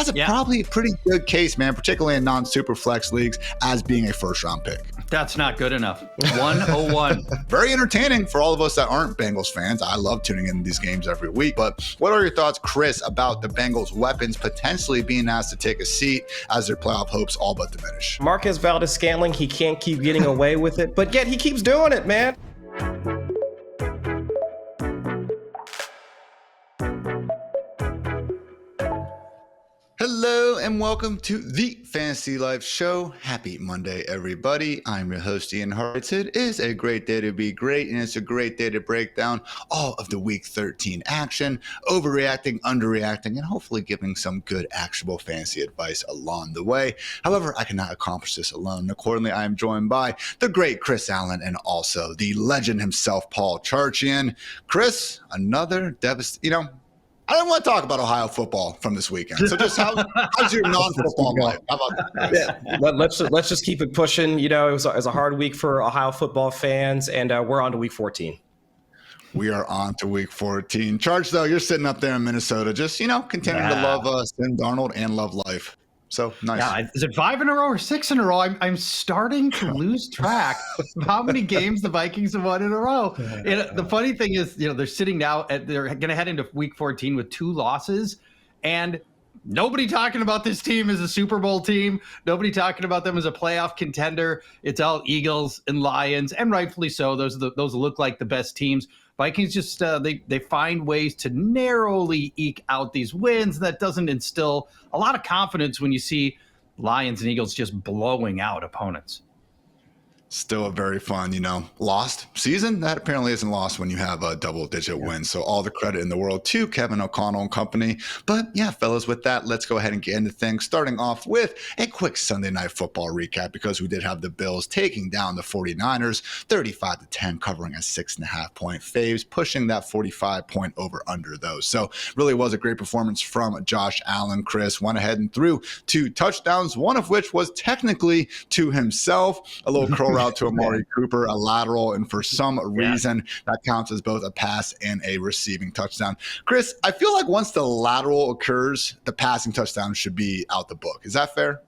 has a probably pretty good case, man, particularly in non-super flex leagues, as being a first-round pick. That's not good enough. 101. Very entertaining for all of us that aren't Bengals fans. I love tuning in these games every week. But what are your thoughts, Chris, about the Bengals' weapons potentially being asked to take a seat as their playoff hopes all but diminish? Marquez Valdes-Scantling, he can't keep getting away with it, but yet he keeps doing it, man. Hello and welcome to the Fantasy Life Show. Happy Monday, everybody. I'm your host, Ian Hartitz. It is a great day to be great, and it's a great day to break down all of the Week 13 action, overreacting, underreacting, and hopefully giving some good, actionable fantasy advice along the way. However, I cannot accomplish this alone, and accordingly, I am joined by the great Chris Allen and also the legend himself, Paul Charchian. Chris, another I don't want to talk about Ohio football from this weekend. So just how's your non-football life? How about that? Yeah, let's just keep it pushing. You know, it was a hard week for Ohio football fans, and we're on to Week 14. We are on to Week 14. Charge, though, you're sitting up there in Minnesota, just, continuing to love Sam Darnold and love life. So nice. Yeah, is it 5 in a row or 6 in a row? I'm starting to lose track of how many games the Vikings have won in a row. And the funny thing is, they're sitting now they're going to head into Week 14 with 2 losses, and nobody talking about this team as a Super Bowl team. Nobody talking about them as a playoff contender. It's all Eagles and Lions, and rightfully so. Those look like the best teams. Vikings just they find ways to narrowly eke out these wins. That doesn't instill a lot of confidence when you see Lions and Eagles just blowing out opponents. Still a very fun, lost season. That apparently isn't lost when you have a double-digit win. So all the credit in the world to Kevin O'Connell and company. But yeah, fellas, with that, let's go ahead and get into things. Starting off with a quick Sunday Night Football recap, because we did have the Bills taking down the 49ers, 35-10, covering a 6.5-point faves, pushing that 45-point over-under, though. So really was a great performance from Josh Allen. Chris went ahead and threw 2 touchdowns, one of which was technically to himself. A little curl route to Amari Cooper, a lateral, and for some reason that counts as both a pass and a receiving touchdown. Chris, I feel like once the lateral occurs, the passing touchdown should be out the book. Is that fair?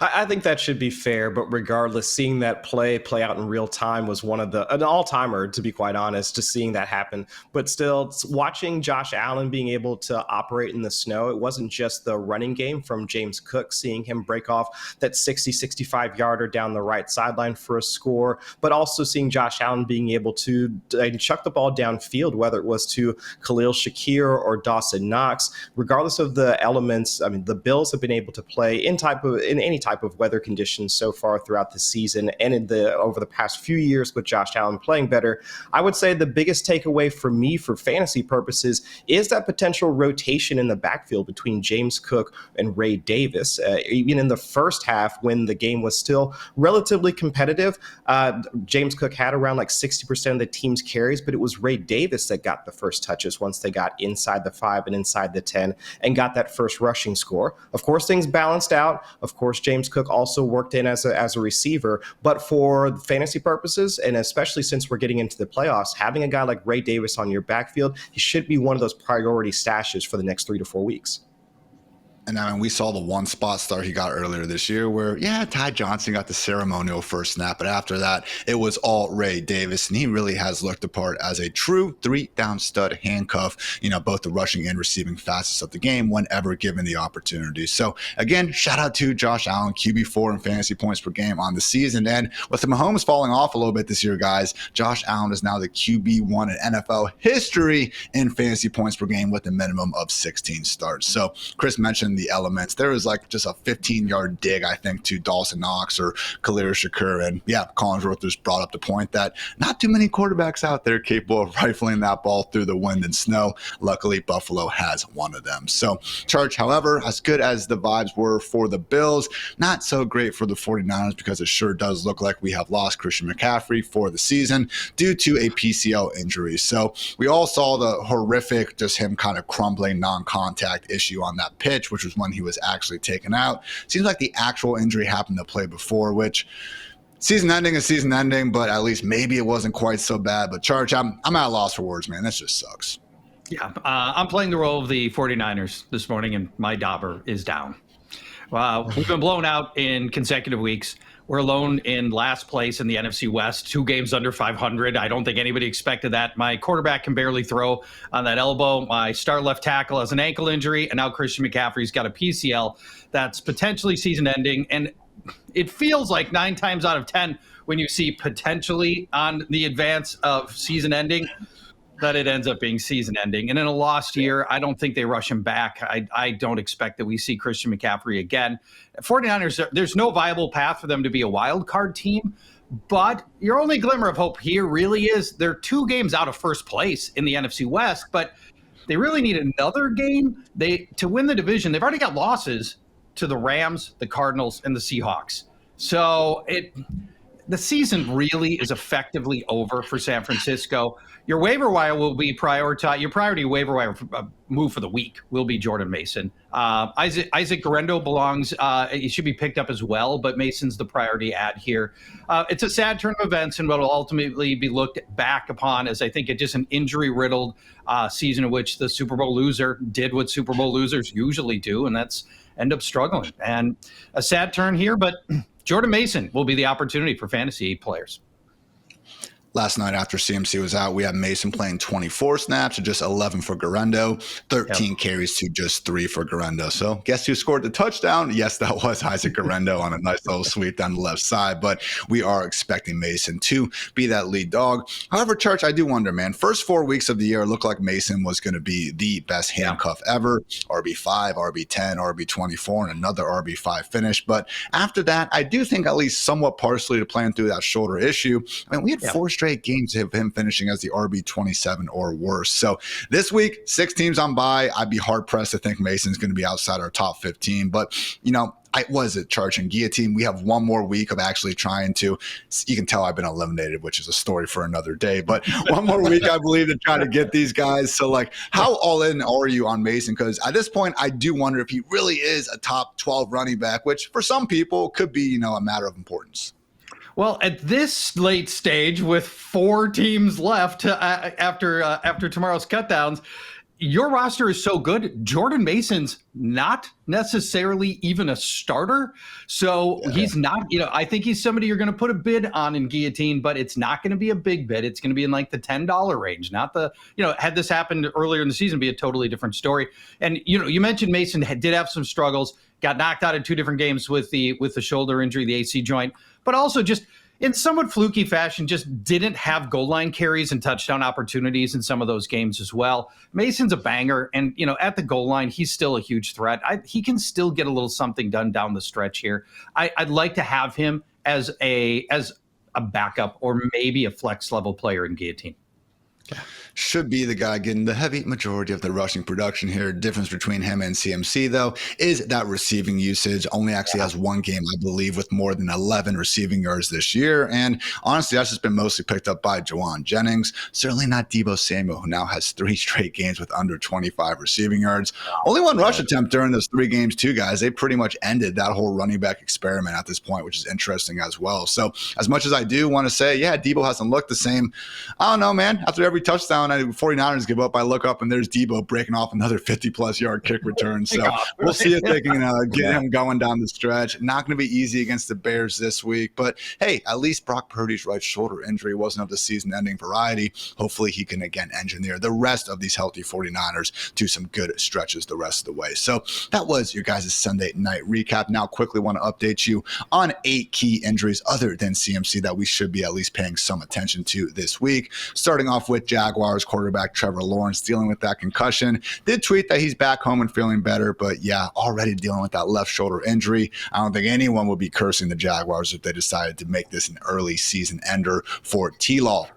I think that should be fair, but regardless, seeing that play out in real time was an all-timer, to be quite honest, just seeing that happen. But still, watching Josh Allen being able to operate in the snow, it wasn't just the running game from James Cook, seeing him break off that 65-yarder down the right sideline for a score, but also seeing Josh Allen being able to chuck the ball downfield, whether it was to Khalil Shakir or Dawson Knox. Regardless of the elements, I mean, the Bills have been able to play in any type of weather conditions so far throughout the season and over the past few years with Josh Allen playing better. I would say the biggest takeaway for me for fantasy purposes is that potential rotation in the backfield between James Cook and Ray Davis. Even in the first half, when the game was still relatively competitive, James Cook had around 60% of the team's carries, but it was Ray Davis that got the first touches once they got inside the 5 and inside the 10 and got that first rushing score. Of course, things balanced out. Of course, James Cook also worked in as a receiver, but for fantasy purposes, and especially since we're getting into the playoffs, having a guy like Ray Davis on your backfield, he should be one of those priority stashes for the next 3 to 4 weeks. And I mean, we saw the one spot start he got earlier this year where, Ty Johnson got the ceremonial first snap. But after that, it was all Ray Davis. And he really has looked the part as a true 3-down stud handcuff, both the rushing and receiving facets of the game whenever given the opportunity. So again, shout out to Josh Allen, QB4 in fantasy points per game on the season. And with the Mahomes falling off a little bit this year, guys, Josh Allen is now the QB1 in NFL history in fantasy points per game with a minimum of 16 starts. So Chris mentioned the elements. There was just a 15-yard dig, I think, to Dawson Knox or Khalil Shakir. And Collinsworth just brought up the point that not too many quarterbacks out there capable of rifling that ball through the wind and snow. Luckily, Buffalo has one of them. So Charge, however, as good as the vibes were for the Bills, not so great for the 49ers, because it sure does look like we have lost Christian McCaffrey for the season due to a PCL injury. So we all saw the horrific, just him kind of crumbling non-contact issue on that pitch, which was when he was actually taken out. Seems like the actual injury happened the play before, which season ending is season ending, but at least maybe it wasn't quite so bad. But Charge, I'm at a loss for words, man. That just sucks. Yeah, I'm playing the role of the 49ers this morning, and my dauber is down. We've been blown out in consecutive weeks. We're alone in last place in the NFC West, 2 games under 500. I don't think anybody expected that. My quarterback can barely throw on that elbow. My star left tackle has an ankle injury, and now Christian McCaffrey's got a PCL that's potentially season-ending. And it feels like 9 times out of 10 when you see potentially on the advance of season-ending, that it ends up being season-ending. And in a lost year, I don't think they rush him back. I don't expect that we see Christian McCaffrey again. 49ers, there's no viable path for them to be a wild card team, but your only glimmer of hope here really is they're 2 games out of first place in the NFC West, but they really need another game to win the division. They've already got losses to the Rams, the Cardinals, and the Seahawks. So the season really is effectively over for San Francisco. Your waiver wire will be prioritized. Your priority waiver wire move for the week will be Jordan Mason. Isaac Guerrero belongs. He should be picked up as well, but Mason's the priority add here. It's a sad turn of events, and what will ultimately be looked back upon as I think it's just an injury-riddled season in which the Super Bowl loser did what Super Bowl losers usually do, and that's end up struggling. And a sad turn here, but Jordan Mason will be the opportunity for fantasy players. Last night after CMC was out, we had Mason playing 24 snaps to just 11 for Guerrero, 13 carries to just 3 for Guerrero. So guess who scored the touchdown? Yes, that was Isaac Guerrero on a nice little sweep down the left side, but we are expecting Mason to be that lead dog. However, Church, I do wonder, man, first 4 weeks of the year looked like Mason was going to be the best handcuff ever, RB5, RB10, RB24, and another RB5 finish. But after that, I do think at least somewhat partially to playing through that shoulder issue. I mean, we had 4 straight games of him finishing as the RB27 or worse. So this week, 6 teams on bye. I'd be hard pressed to think Mason's going to be outside our top 15. But, you know, Charchian Guillotine. We have one more week of actually trying to, you can tell I've been eliminated, which is a story for another day, but one more week, I believe, to try to get these guys. So like, how all in are you on Mason? Because at this point, I do wonder if he really is a top 12 running back, which for some people could be, you know, a matter of importance. Well, at this late stage, with 4 teams left after tomorrow's cutdowns, your roster is so good. Jordan Mason's not necessarily even a starter. So he's not, you know, I think he's somebody you're going to put a bid on in Guillotine, but it's not going to be a big bid. It's going to be in like the $10 range, not the, you know, had this happened earlier in the season, it'd be a totally different story. And, you know, you mentioned Mason did have some struggles, got knocked out in 2 different games with the shoulder injury, the AC joint, but also just in somewhat fluky fashion, just didn't have goal line carries and touchdown opportunities in some of those games as well. Mason's a banger, and you know, at the goal line, he's still a huge threat. He can still get a little something done down the stretch here. I'd like to have him as a backup or maybe a flex level player in Guillotine. Should be the guy getting the heavy majority of the rushing production here. Difference between him and CMC, though, is that receiving usage. Only actually has 1 game, I believe, with more than 11 receiving yards this year. And honestly, that's just been mostly picked up by Juwan Jennings. Certainly not Deebo Samuel, who now has 3 straight games with under 25 receiving yards. Only 1 rush attempt during those 3 games, too, guys. They pretty much ended that whole running back experiment at this point, which is interesting as well. So as much as I do want to say, yeah, Deebo hasn't looked the same, I don't know, man. After every touchdown, 49ers give up, I look up and there's Deebo breaking off another 50-plus yard kick return. So we'll see if they can get him going down the stretch. Not going to be easy against the Bears this week. But, hey, at least Brock Purdy's right shoulder injury wasn't of the season-ending variety. Hopefully he can, again, engineer the rest of these healthy 49ers to some good stretches the rest of the way. So that was your guys' Sunday night recap. Now quickly want to update you on 8 key injuries other than CMC that we should be at least paying some attention to this week. Starting off with Jaguars quarterback Trevor Lawrence dealing with that concussion. Did tweet that he's back home and feeling better, but yeah, already dealing with that left shoulder injury. I don't think anyone would be cursing the Jaguars if they decided to make this an early season ender for T-Law.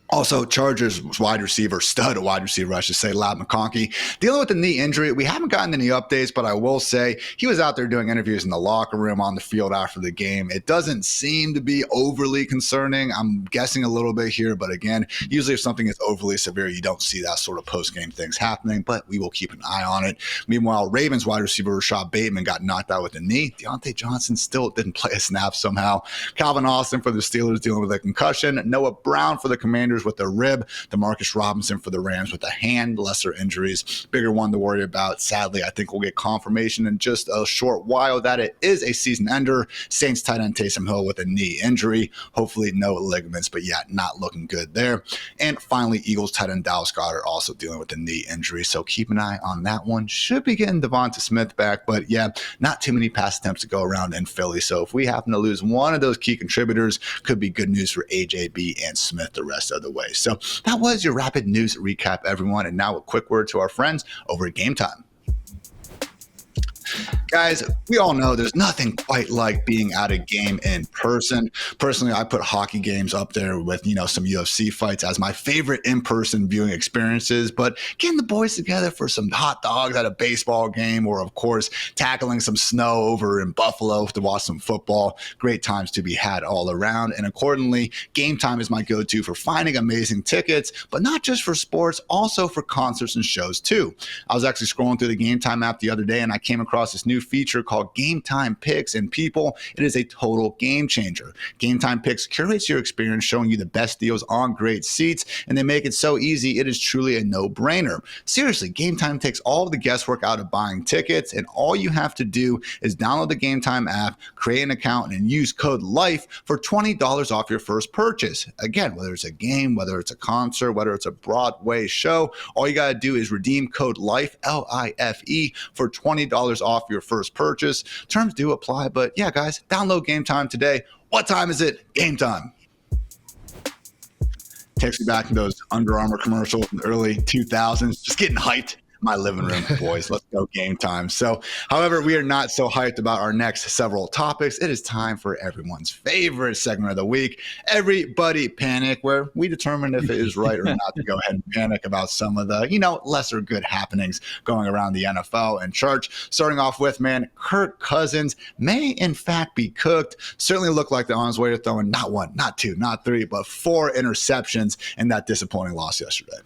Also, Chargers wide receiver, I should say, Lab McConkey, dealing with a knee injury. We haven't gotten any updates, but I will say he was out there doing interviews in the locker room, on the field after the game. It doesn't seem to be overly concerning. I'm guessing a little bit here, but again, usually if something is overly severe, you don't see that sort of post-game things happening, but we will keep an eye on it. Meanwhile, Ravens wide receiver Rachaad Bateman got knocked out with a knee. Deontay Johnson still didn't play a snap somehow. Calvin Austin for the Steelers dealing with a concussion. Noah Brown for the Commanders Akers with a rib, Demarcus Robinson for the Rams with a hand, lesser injuries, bigger one to worry about. Sadly, I think we'll get confirmation in just a short while that it is a season ender. Saints tight end Taysom Hill with a knee injury, hopefully no ligaments, but yeah, not looking good there. And finally, Eagles tight end Dallas Goedert also dealing with a knee injury, so keep an eye on that one. Should be getting Devonta Smith back, but yeah, not too many pass attempts to go around in Philly, so if we happen to lose one of those key contributors, could be good news for AJB and Smith the rest of the way. So that was your rapid news recap, everyone, and now a quick word to our friends over at Game Time. Guys, we all know there's nothing quite like being at a game in person. Personally, I put hockey games up there with, some UFC fights as my favorite in-person viewing experiences, but getting the boys together for some hot dogs at a baseball game, or of course, tackling some snow over in Buffalo to watch some football, great times to be had all around. And accordingly, Game Time is my go-to for finding amazing tickets, but not just for sports, also for concerts and shows too. I was actually scrolling through the Game Time app the other day and I came across this new feature called Game Time Picks, and people, it is a total game changer. Game Time Picks curates your experience, showing you the best deals on great seats, and they make it so easy, it is truly a no-brainer. Seriously, Game Time takes all of the guesswork out of buying tickets, and all you have to do is download the Game Time app, create an account, and use code LIFE for $20 off your first purchase. Again, whether it's a game, whether it's a concert, whether it's a Broadway show, all you got to do is redeem code LIFE, L-I-F-E, for $20 off your first purchase. Terms do apply, but yeah, guys, download Game Time today. What time is it? Game time. Takes me back to those Under Armour commercials in the early 2000s, just getting hyped. My living room, boys. Let's go Game Time. So, however, we are not so hyped about our next several topics. It is time for everyone's favorite segment of the week, Everybody Panic, where we determine if it is right or not to go ahead and panic about some of the, lesser good happenings going around the NFL and church. Starting off with, Kirk Cousins may in fact be cooked. Certainly looked like they're on his way to throwing not one, not two, not three, but 4 interceptions in that disappointing loss yesterday.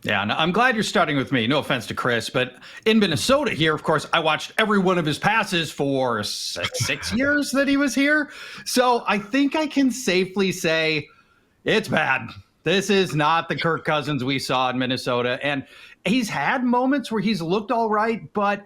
Yeah, and I'm glad you're starting with me. No offense to Chris, but in Minnesota here, of course, I watched every one of his passes for 6 years that he was here. So I think I can safely say it's bad. This is not the Kirk Cousins we saw in Minnesota. And he's had moments where he's looked all right, but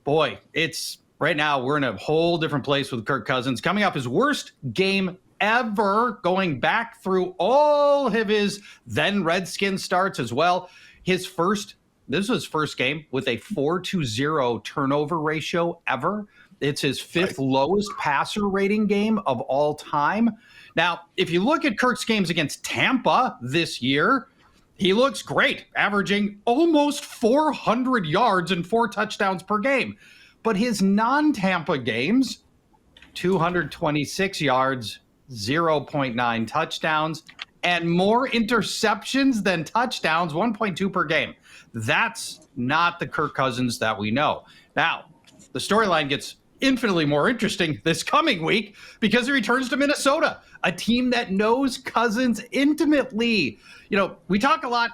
boy, it's right now we're in a whole different place with Kirk Cousins coming off his worst game ever, going back through all of his then Redskins starts as well. This was his first game with a 4-0 turnover ratio ever. It's his 5th lowest passer rating game of all time. Now, if you look at Kirk's games against Tampa this year, he looks great, averaging almost 400 yards and 4 touchdowns per game. But his non-Tampa games, 226 yards, 0.9 touchdowns, and more interceptions than touchdowns, 1.2 per game. That's not the Kirk Cousins that we know. Now, the storyline gets infinitely more interesting this coming week because he returns to Minnesota, a team that knows Cousins intimately. We talk a lot,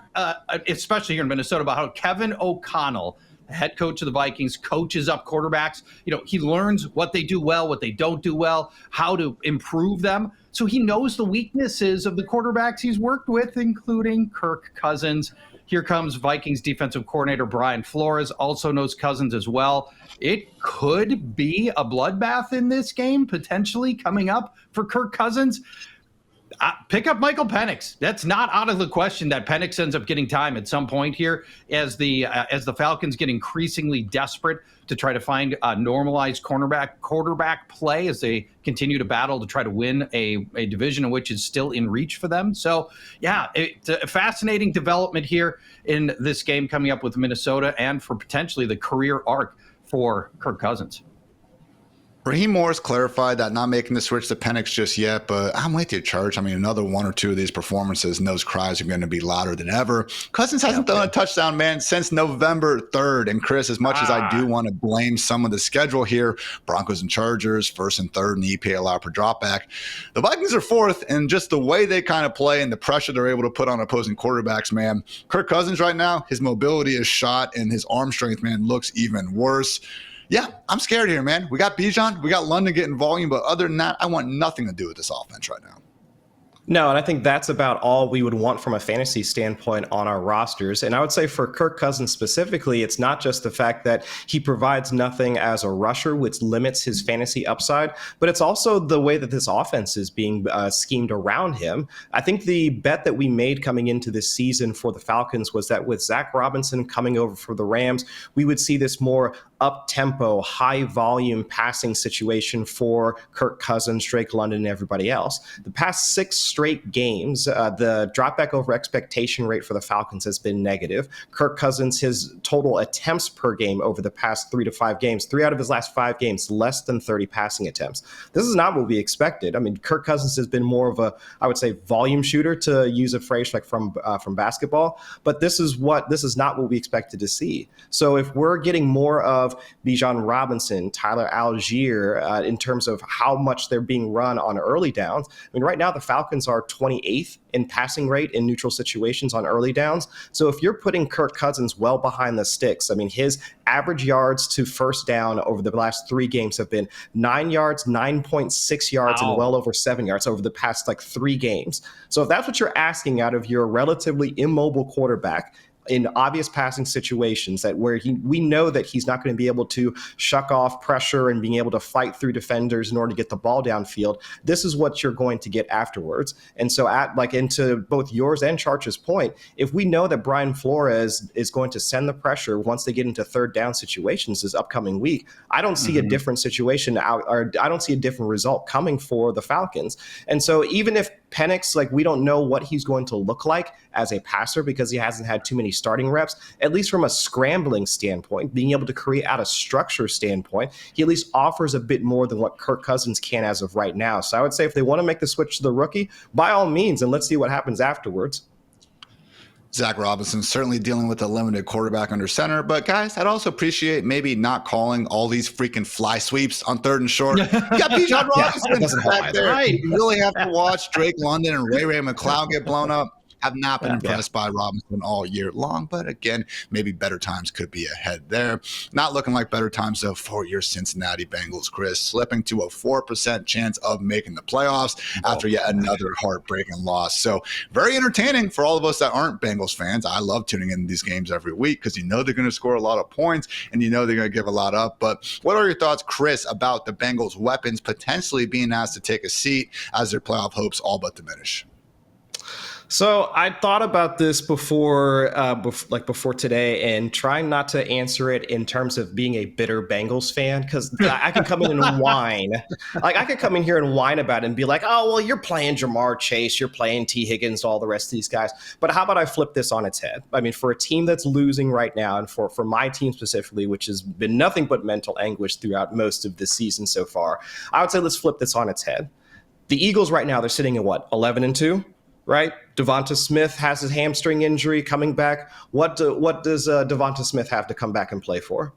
especially here in Minnesota, about how Kevin O'Connell, the head coach of the Vikings, coaches up quarterbacks. He learns what they do well, what they don't do well, how to improve them. So he knows the weaknesses of the quarterbacks he's worked with, including Kirk Cousins. Here comes Vikings defensive coordinator Brian Flores, also knows Cousins as well. It could be a bloodbath in this game, potentially coming up for Kirk Cousins. Pick up Michael Penix. That's not out of the question that Penix ends up getting time at some point here as the Falcons get increasingly desperate to try to find a normalized quarterback play as they continue to battle to try to win a division in which is still in reach for them. So, yeah, it's a fascinating development here in this game coming up with Minnesota and for potentially the career arc for Kirk Cousins. Raheem Morris clarified that not making the switch to Penix just yet, but I'm with you, Church. I mean, another 1 or 2 of these performances, and those cries are going to be louder than ever. Cousins hasn't thrown a touchdown, since November 3rd. And Chris, as much as I do want to blame some of the schedule here, Broncos and Chargers, 1st and 3rd in the EPA allowed per dropback, the Vikings are 4th, and just the way they kind of play and the pressure they're able to put on opposing quarterbacks, Kirk Cousins right now, his mobility is shot, and his arm strength, looks even worse. Yeah, I'm scared here, We got Bijan, we got London getting volume, but other than that, I want nothing to do with this offense right now. No, and I think that's about all we would want from a fantasy standpoint on our rosters. And I would say for Kirk Cousins specifically, it's not just the fact that he provides nothing as a rusher, which limits his fantasy upside, but it's also the way that this offense is being schemed around him. I think the bet that we made coming into this season for the Falcons was that with Zach Robinson coming over for the Rams, we would see this more up-tempo, high-volume passing situation for Kirk Cousins, Drake London, and everybody else. The past 6 straight games, the dropback over expectation rate for the Falcons has been negative. Kirk Cousins, his total attempts per game over the past 3 to 5 games, 3 out of his last 5 games, less than 30 passing attempts. This is not what we expected. I mean, Kirk Cousins has been more of a, I would say, volume shooter, to use a phrase like from basketball, but this is not what we expected to see. So if we're getting more of Bijan Robinson, Tyler Algier, in terms of how much they're being run on early downs. I mean, right now the Falcons are 28th in passing rate in neutral situations on early downs. So if you're putting Kirk Cousins well behind the sticks, I mean, his average yards to first down over the last 3 games have been 9 yards, 9.6 yards, and well over 7 yards over the past 3 games. So if that's what you're asking out of your relatively immobile quarterback, in obvious passing situations that where we know that he's not going to be able to shuck off pressure and being able to fight through defenders in order to get the ball downfield, this is what you're going to get afterwards. And so into both yours and Charch's point, if we know that Brian Flores is going to send the pressure once they get into third down situations this upcoming week, I don't see a different situation out, or I don't see a different result coming for the Falcons. And so even if Penix, we don't know what he's going to look like as a passer because he hasn't had too many starting reps, at least from a scrambling standpoint, being able to create out a structure standpoint, he at least offers a bit more than what Kirk Cousins can as of right now. So I would say if they want to make the switch to the rookie, by all means, and let's see what happens afterwards. Zach Robinson certainly dealing with a limited quarterback under center. But guys, I'd also appreciate maybe not calling all these freaking fly sweeps on 3rd and short. You got Bijan Robinson back there. Right. You really have to watch Drake London and Ray McCloud get blown up. Have not been impressed by Robinson all year long, but again, maybe better times could be ahead there. Not looking like better times though for your Cincinnati Bengals, Chris, slipping to a 4% chance of making the playoffs after yet another heartbreaking loss. So very entertaining for all of us that aren't Bengals fans. I love tuning in these games every week because you know they're going to score a lot of points and you know they're going to give a lot up. But what are your thoughts, Chris, about the Bengals' weapons potentially being asked to take a seat as their playoff hopes all but diminish? So I thought about this before today, and trying not to answer it in terms of being a bitter Bengals fan, because I can come in and whine. I could come in here and whine about it and be like, oh, well, you're playing Jamar Chase, you're playing T. Higgins, all the rest of these guys. But how about I flip this on its head? I mean, for a team that's losing right now, and for my team specifically, which has been nothing but mental anguish throughout most of this season so far, I would say let's flip this on its head. The Eagles right now, they're sitting at 11-2? Right? Devonta Smith has his hamstring injury coming back. What does Devonta Smith have to come back and play for?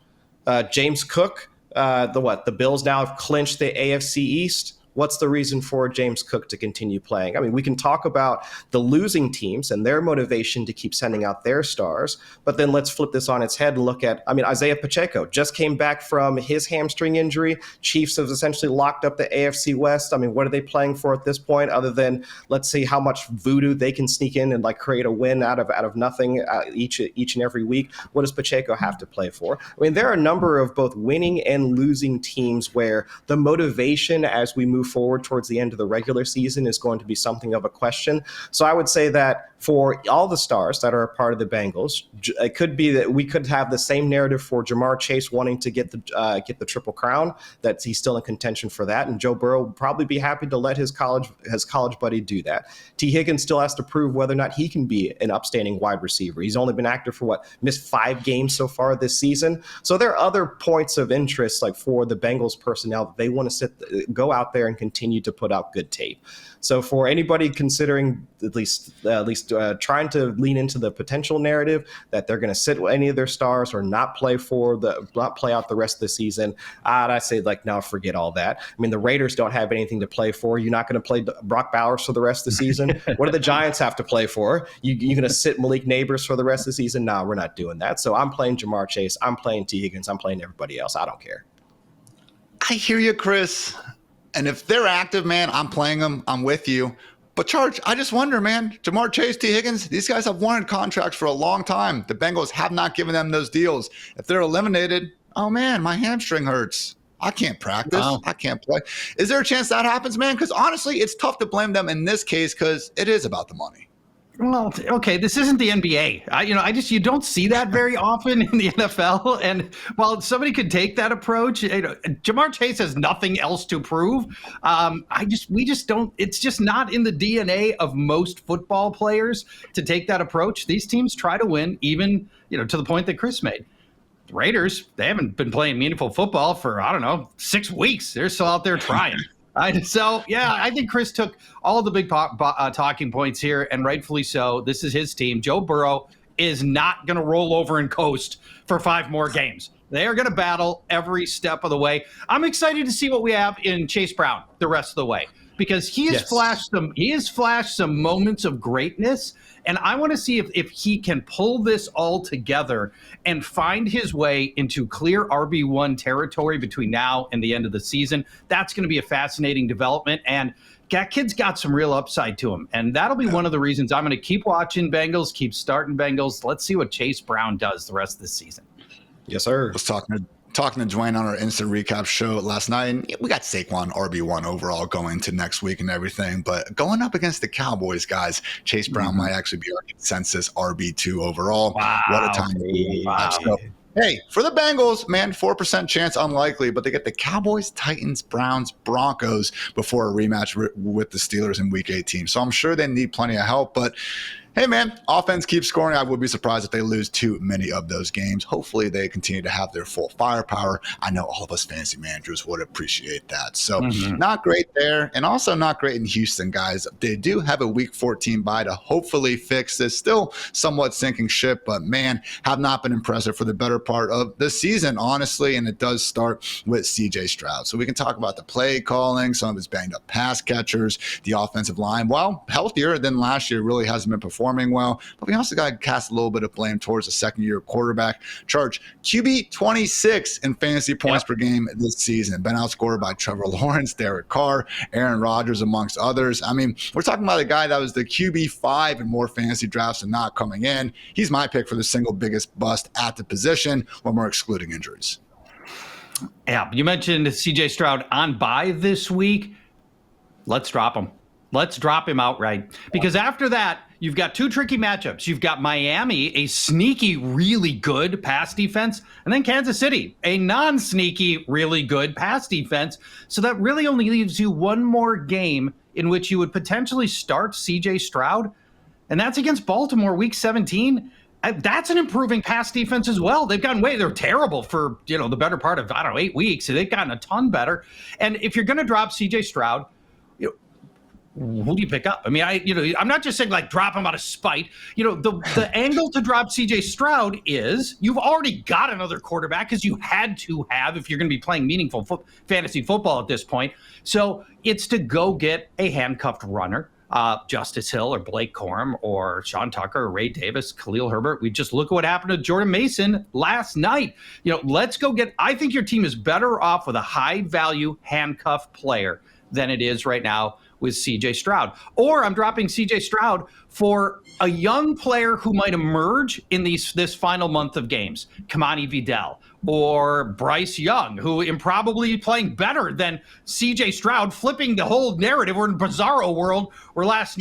James Cook, the Bills now have clinched the AFC East. What's the reason for James Cook to continue playing? I mean, we can talk about the losing teams and their motivation to keep sending out their stars, but then let's flip this on its head and look at, Isaiah Pacheco just came back from his hamstring injury. Chiefs have essentially locked up the AFC West. I mean, what are they playing for at this point other than let's see how much voodoo they can sneak in and create a win out of nothing each and every week? What does Pacheco have to play for? I mean, there are a number of both winning and losing teams where the motivation as we move forward towards the end of the regular season is going to be something of a question. So I would say that for all the stars that are a part of the Bengals, it could be that we could have the same narrative for Jamar Chase wanting to get the Triple Crown, that he's still in contention for that, and Joe Burrow would probably be happy to let his college buddy do that. T. Higgins still has to prove whether or not he can be an upstanding wide receiver. He's only been active for missed 5 games so far this season. So there are other points of interest for the Bengals personnel that they want to go out there and continue to put out good tape. So for anybody considering at least trying to lean into the potential narrative that they're going to sit with any of their stars or not play out the rest of the season, I say no, forget all that. I mean, the Raiders don't have anything to play for. You're not going to play Brock Bowers for the rest of the season. What do the Giants have to play for? You're going to sit Malik Neighbors for the rest of the season? No, we're not doing that. So I'm playing Jamar Chase. I'm playing T. Higgins. I'm playing everybody else. I don't care. I hear you, Chris. And if they're active, man, I'm playing them. I'm with you. But Charge, I just wonder, man, Jamar Chase, T. Higgins, these guys have wanted contracts for a long time. The Bengals have not given them those deals. If they're eliminated, oh man, my hamstring hurts. I can't practice. Wow. I can't play. Is there a chance that happens, man? Because honestly, it's tough to blame them in this case because it is about the money. Well, okay, this isn't the NBA. You don't see that very often in the NFL. And while somebody could take that approach, Jamar Chase has nothing else to prove. We just don't. It's just not in the DNA of most football players to take that approach. These teams try to win, even to the point that Chris made. The Raiders, they haven't been playing meaningful football for 6 weeks. They're still out there trying. I think Chris took all the big talking points here, and rightfully so. This is his team. Joe Burrow is not going to roll over and coast for 5 more games. They are going to battle every step of the way. I'm excited to see what we have in Chase Brown the rest of the way, because he has flashed some moments of greatness, and I want to see if he can pull this all together and find his way into clear RB1 territory between now and the end of the season. That's going to be a fascinating development, and that kid's got some real upside to him, and that'll be one of the reasons I'm going to keep watching Bengals, keep starting Bengals. Let's see what Chase Brown does the rest of the season. Yes, sir. Let's talking to Dwayne on our instant recap show last night, and we got Saquon RB1 overall going to next week and everything, but going up against the Cowboys, guys, Chase Brown might actually be our consensus RB2 overall. Wow. What a time to wow. So, hey, for the Bengals, man, 4% chance unlikely, but they get the Cowboys, Titans, Browns, Broncos before a rematch with the Steelers in Week 18. So I'm sure they need plenty of help, but hey, man, offense keeps scoring. I would be surprised if they lose too many of those games. Hopefully, they continue to have their full firepower. I know all of us fantasy managers would appreciate that. So not great there, and also not great in Houston, guys. They do have a Week 14 bye to hopefully fix this. Still somewhat sinking ship, but, man, have not been impressive for the better part of the season, honestly, and it does start with C.J. Stroud. So we can talk about the play calling, some of his banged-up pass catchers, the offensive line. Well, healthier than last year, really hasn't been performing well, but we also got to cast a little bit of blame towards the second-year quarterback. Charge QB 26 in fantasy points per game this season. Been outscored by Trevor Lawrence, Derek Carr, Aaron Rodgers, amongst others. I mean, we're talking about a guy that was the QB 5 in more fantasy drafts and not coming in. He's my pick for the single biggest bust at the position when we're excluding injuries. Yeah, you mentioned C.J. Stroud on bye this week. Let's drop him. Let's drop him outright, because after that, you've got 2 tricky matchups. You've got Miami, a sneaky, really good pass defense, and then Kansas City, a non-sneaky, really good pass defense. So that really only leaves you one more game in which you would potentially start C.J. Stroud, and that's against Baltimore Week 17. That's an improving pass defense as well. They've gotten they're terrible for the better part of 8 weeks, so they've gotten a ton better. And if you're going to drop C.J. Stroud, who do you pick up? I mean, I'm not just saying drop him out of spite. The angle to drop C.J. Stroud is you've already got another quarterback, because you had to have if you're going to be playing meaningful fantasy football at this point. So it's to go get a handcuffed runner, Justice Hill or Blake Corum or Sean Tucker or Ray Davis, Khalil Herbert. We just look at what happened to Jordan Mason last night. Let's go get. I think your team is better off with a high value handcuffed player than it is right now with C.J. Stroud. Or I'm dropping C.J. Stroud for a young player who might emerge in this final month of games. Kamani Vidal or Bryce Young, who improbably playing better than C.J. Stroud, flipping the whole narrative. We're in a bizarro world where last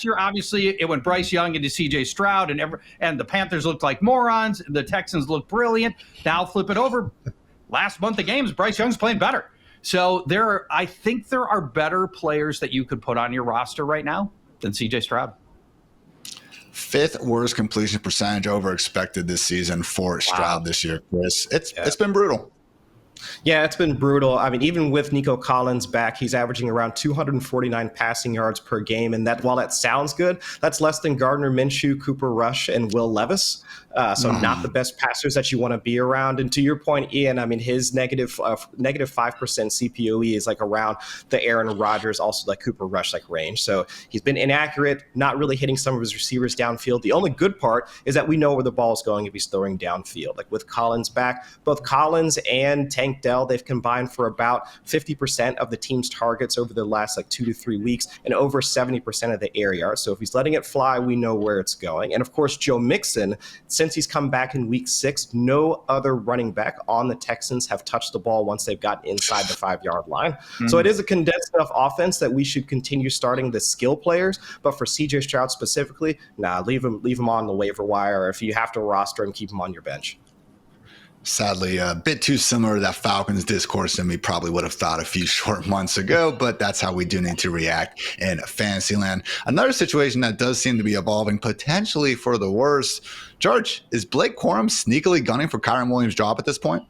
year, obviously, it went Bryce Young into C.J. Stroud, and the Panthers looked like morons. The Texans looked brilliant. Now flip it over. Last month of games, Bryce Young's playing better. So I think there are better players that you could put on your roster right now than C.J. Stroud. 5th worst completion percentage over expected this season for Stroud this year, Chris. It's been brutal. Yeah, it's been brutal. I mean, even with Nico Collins back, he's averaging around 249 passing yards per game. And that, while that sounds good, that's less than Gardner Minshew, Cooper Rush, and Will Levis. So not the best passers that you want to be around. And to your point, Ian, I mean, his negative 5% CPOE is around the Aaron Rodgers, also Cooper Rush range. So he's been inaccurate, not really hitting some of his receivers downfield. The only good part is that we know where the ball is going if he's throwing downfield. With Collins back, both Collins and Tank Tank Dell, they've combined for about 50% of the team's targets over the last 2 to 3 weeks and over 70% of the air yards. So if he's letting it fly, we know where it's going. And of course, Joe Mixon, since he's come back in week 6, no other running back on the Texans have touched the ball once they've gotten inside the 5-yard line. So it is a condensed enough offense that we should continue starting the skill players. But for CJ Stroud specifically, leave him on the waiver wire. If you have to roster him, keep him on your bench. Sadly, a bit too similar to that Falcons discourse than we probably would have thought a few short months ago, but that's how we do need to react in Fantasyland. Another situation that does seem to be evolving potentially for the worse. George, is Blake Corum sneakily gunning for Kyren Williams' job at this point?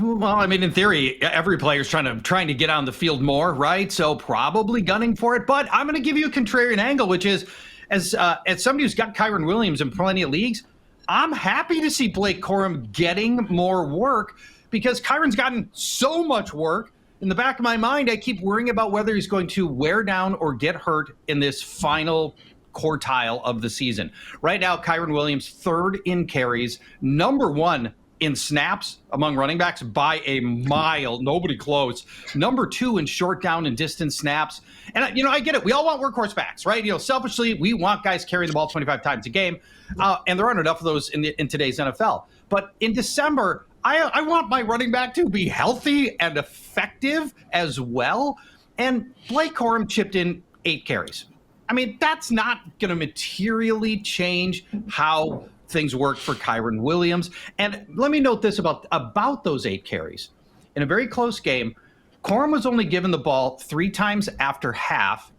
Well, I mean, in theory, every player's trying to get on the field more, right? So probably gunning for it. But I'm going to give you a contrarian angle, which is, as somebody who's got Kyren Williams in plenty of leagues, I'm happy to see Blake Corum getting more work because Kyron's gotten so much work. In the back of my mind, I keep worrying about whether he's going to wear down or get hurt in this final quartile of the season. Right now, Kyren Williams, 3rd in carries, number 1 in snaps among running backs by a mile, nobody close. Number 2 in short down and distance snaps. And, I get it. We all want workhorse backs, right? Selfishly, we want guys carrying the ball 25 times a game. And there aren't enough of those in today's NFL. But in December, I want my running back to be healthy and effective as well. And Blake Corum chipped in 8 carries. I mean, that's not going to materially change how things work for Kyren Williams. And let me note this about those 8 carries. In a very close game, Corum was only given the ball 3 times after half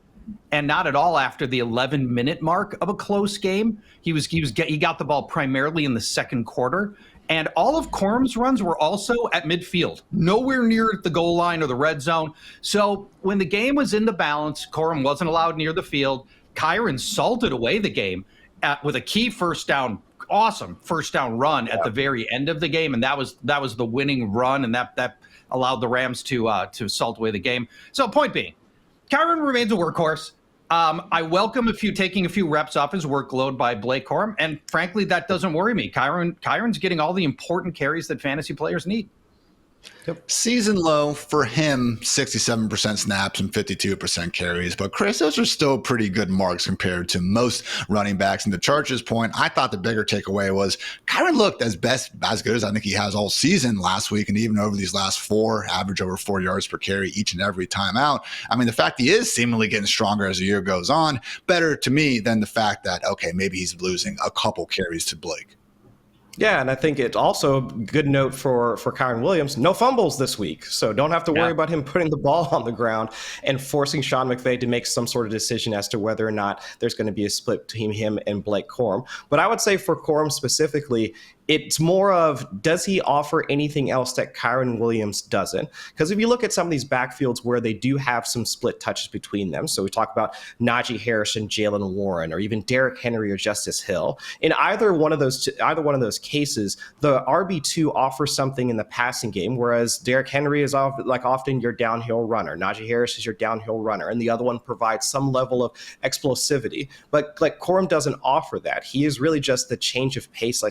and not at all after the 11-minute mark of a close game. He got the ball primarily in the second quarter. And all of Corum's runs were also at midfield, nowhere near the goal line or the red zone. So when the game was in the balance, Corum wasn't allowed near the field. Kyren salted away the game with a key awesome first down run at the very end of the game. And that was the winning run. And that allowed the Rams to salt away the game. So point being, Kyren remains a workhorse. I welcome taking a few reps off his workload by Blake Corum, and frankly, that doesn't worry me. Kyron's getting all the important carries that fantasy players need. Yep. Season low for him, 67% snaps and 52% carries. But Chris, those are still pretty good marks compared to most running backs. And to Charch's point, I thought the bigger takeaway was Kyren looked as good as I think he has all season last week, and even over these last 4, average over 4 yards per carry each and every time out. I mean, the fact he is seemingly getting stronger as the year goes on, better to me than the fact that, okay, maybe he's losing a couple carries to Blake. Yeah, and I think it's also a good note for Kyren Williams. No fumbles this week, so don't have to worry about him putting the ball on the ground and forcing Sean McVay to make some sort of decision as to whether or not there's going to be a split between him and Blake Corum. But I would say for Corum specifically, it's more of, does he offer anything else that Kyren Williams doesn't? Because if you look at some of these backfields where they do have some split touches between them, so we talk about Najee Harris and Jaylen Warren, or even Derrick Henry or Justice Hill. In either one of those cases, the RB2 offers something in the passing game, whereas Derrick Henry is often your downhill runner. Najee Harris is your downhill runner, and the other one provides some level of explosivity. But Corum doesn't offer that. He is really just the change of pace,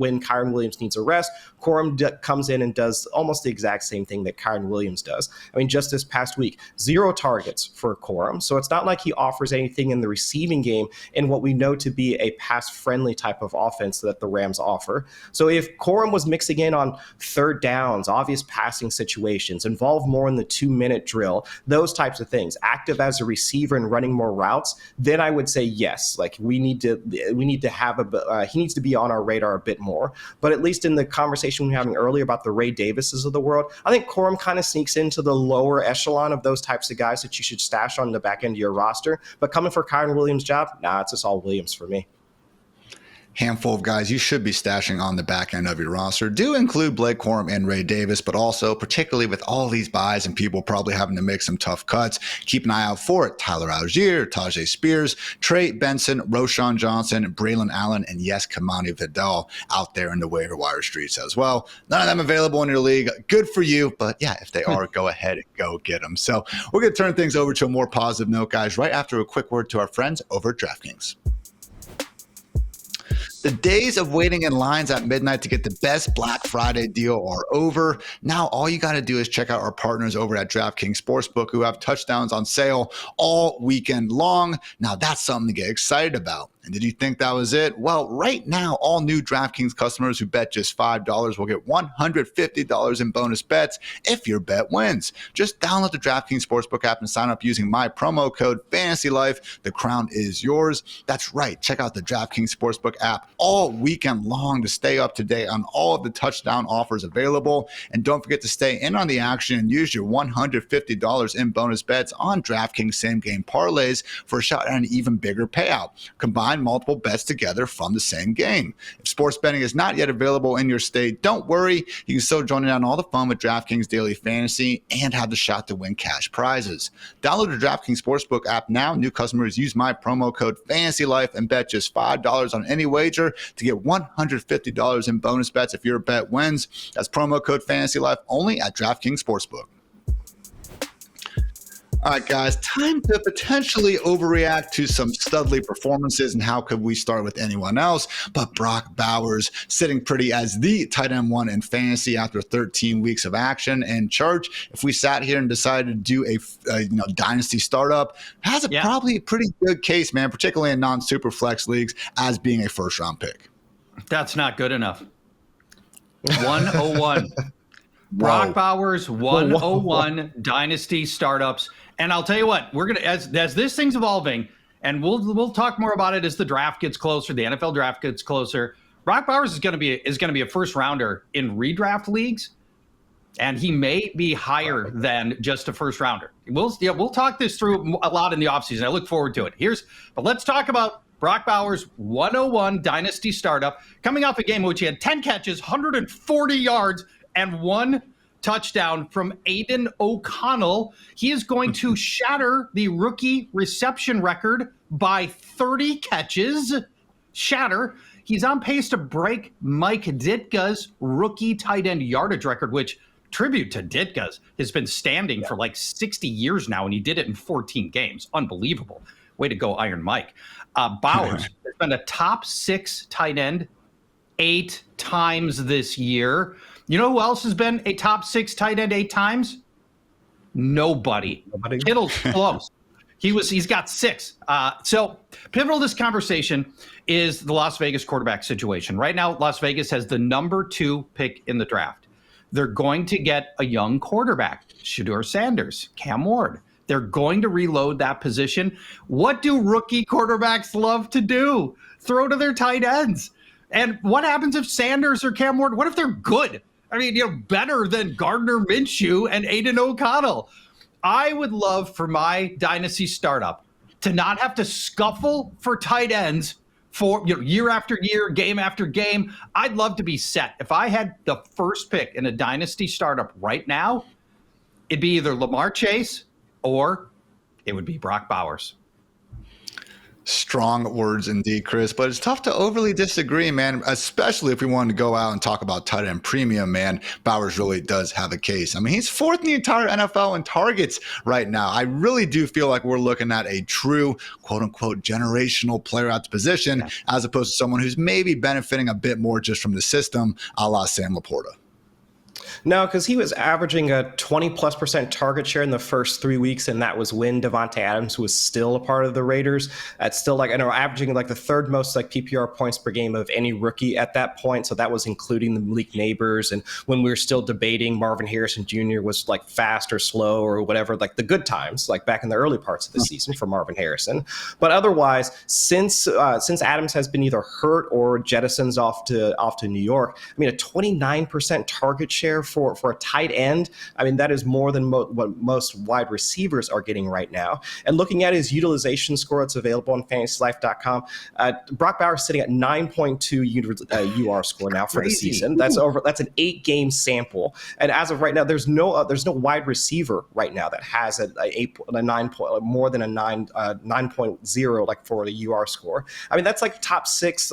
when Kyren Williams needs a rest, Corum comes in and does almost the exact same thing that Kyren Williams does. I mean, just this past week, 0 targets for Corum. So it's not like he offers anything in the receiving game in what we know to be a pass-friendly type of offense that the Rams offer. So if Corum was mixing in on third downs, obvious passing situations, involved more in the 2-minute drill, those types of things, active as a receiver and running more routes, then I would say yes. We need to have he needs to be on our radar a bit more. But at least in the conversation we were having earlier about the Ray Davises of the world, I think Corum kind of sneaks into the lower echelon of those types of guys that you should stash on the back end of your roster. But coming for Kyren Williams' job, it's just all Williams for me. Handful of guys you should be stashing on the back end of your roster do include Blake Corum and Ray Davis, but also particularly with all these buys and people probably having to make some tough cuts, keep an eye out for it. Tyler Algier, Tajay Spears, Trey Benson, Roshan Johnson, Braylon Allen, and yes, Kamani Vidal out there in the waiver wire streets as well. None of them available in your league. Good for you, but yeah, if they are, go ahead and go get them. So we're going to turn things over to a more positive note, guys, right after a quick word to our friends over at DraftKings. The days of waiting in lines at midnight to get the best Black Friday deal are over. Now, all you got to do is check out our partners over at DraftKings Sportsbook who have touchdowns on sale all weekend long. Now, that's something to get excited about. And did you think that was it? Well, right now, all new DraftKings customers who bet just $5 will get $150 in bonus bets if your bet wins. Just download the DraftKings Sportsbook app and sign up using my promo code FANTASYLIFE. The crown is yours. That's right. Check out the DraftKings Sportsbook app all weekend long to stay up to date on all of the touchdown offers available. And don't forget to stay in on the action and use your $150 in bonus bets on DraftKings same-game parlays for a shot at an even bigger payout. Combine multiple bets together from the same game. If sports betting is not yet available in your state, don't worry. You can still join in on all the fun with DraftKings Daily Fantasy and have the shot to win cash prizes. Download the DraftKings Sportsbook app now. New customers use my promo code FANTASYLIFE and bet just $5 on any wager to get $150 in bonus bets if your bet wins. That's promo code FANTASYLIFE only at DraftKings Sportsbook. All right, guys, time to potentially overreact to some studly performances, and how could we start with anyone else but Brock Bowers, sitting pretty as the tight end one in fantasy after 13 weeks of action. And Church, if we sat here and decided to do a dynasty startup, has a probably pretty good case, man, particularly in non-super flex leagues, as being a first-round pick. That's not good enough. 101. Brock Bowers, 101 dynasty startups. And I'll tell you what, we're gonna as this thing's evolving, and we'll talk more about it as the draft gets closer, the NFL draft gets closer. Brock Bowers is gonna be a first rounder in redraft leagues, and he may be higher than just a first rounder. We'll talk this through a lot in the offseason. I look forward to it. But let's talk about Brock Bowers, 101 dynasty startup, coming off a game in which he had 10 catches, 140 yards, and 1 touchdown from Aiden O'Connell. He is going to shatter the rookie reception record by 30 catches. He's on pace to break Mike Ditka's rookie tight end yardage record, which, tribute to Ditka's, has been standing for like 60 years now, and he did it in 14 games. Unbelievable. Way to go, Iron Mike. Bowers has been a top 6 tight end 8 times this year. You know who else has been a top 6 tight end 8 times? Nobody. Kittle's close. He's got 6. So pivotal to this conversation is the Las Vegas quarterback situation. Right now, Las Vegas has the number 2 pick in the draft. They're going to get a young quarterback, Shedeur Sanders, Cam Ward. They're going to reload that position. What do rookie quarterbacks love to do? Throw to their tight ends. And what happens if Sanders or Cam Ward, what if they're good? I mean, better than Gardner Minshew and Aiden O'Connell. I would love for my dynasty startup to not have to scuffle for tight ends for year after year, game after game. I'd love to be set. If I had the first pick in a dynasty startup right now, it'd be either Lamar Chase or it would be Brock Bowers. Strong words indeed, Chris, but it's tough to overly disagree, man, especially if we wanted to go out and talk about tight end premium, man. Bowers really does have a case. I mean, he's 4th in the entire NFL in targets right now. I really do feel like we're looking at a true, quote-unquote, generational player at the position, as opposed to someone who's maybe benefiting a bit more just from the system, a la Sam Laporta. No, because he was averaging a 20+% target share in the first 3 weeks, and that was when Devontae Adams was still a part of the Raiders. That's still averaging the 3rd most PPR points per game of any rookie at that point. So that was including the Malik Neighbors, and when we were still debating Marvin Harrison Jr. was fast or slow or whatever, the good times, back in the early parts of the season for Marvin Harrison. But otherwise, since Adams has been either hurt or jettisons off to New York, I mean, a 29% target share for a tight end. I mean, that is more than what most wide receivers are getting right now. And looking at his utilization score, it's available on FantasyLife.com. Brock Bowers sitting at 9.2 UR score now for the season. That's an 8-game sample. And as of right now, there's no wide receiver right now that has more than a 9.0 for the UR score. I mean, that's top 6